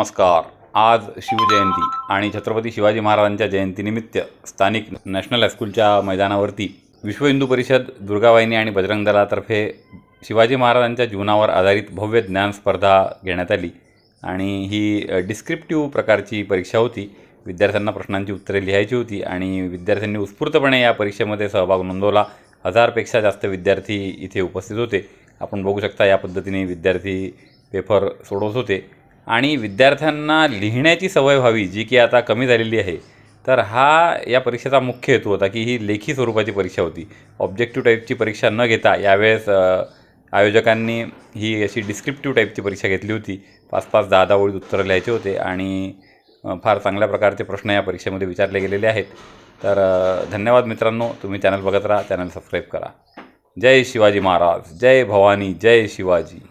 नमस्कार. आज शिवजयंती आणि छत्रपती शिवाजी महाराजांच्या जयंतीनिमित्त स्थानिक नॅशनल हायस्कूलच्या मैदानावरती विश्व हिंदू परिषद, दुर्गावाहिनी आणि बजरंग दलातर्फे शिवाजी महाराजांच्या जीवनावर आधारित भव्य ज्ञान स्पर्धा घेण्यात आली आणि ही डिस्क्रिप्टिव्ह प्रकारची परीक्षा होती. विद्यार्थ्यांना प्रश्नांची उत्तरे लिहायची होती आणि विद्यार्थ्यांनी उत्स्फूर्तपणे या परीक्षेमध्ये सहभाग नोंदवला. 1000पेक्षा जास्त विद्यार्थी इथे उपस्थित होते. आपण बघू शकता या पद्धतीने विद्यार्थी पेपर सोडवत होते आणि विद्यार्थ्यांना लिहिण्याची सवय व्हावी, जी की आता कमी झालेली आहे. तर हा या परीक्षेचा मुख्य हेतू होता की ही लेखी स्वरूपाची परीक्षा होती. ऑब्जेक्टिव्ह टाईपची परीक्षा न घेता यावेळेस आयोजकांनी ही अशी डिस्क्रिप्टिव्ह टाईपची परीक्षा घेतली होती. 5-5, 10-10 ओळीत उत्तरं लिहायची होते आणि फार चांगल्या प्रकारचे प्रश्न या परीक्षेमध्ये विचारले गेलेले आहेत. तर धन्यवाद मित्रांनो. तुम्ही चॅनल बघत राहा, चॅनल सबस्क्राईब करा. जय शिवाजी महाराज, जय भवानी, जय शिवाजी.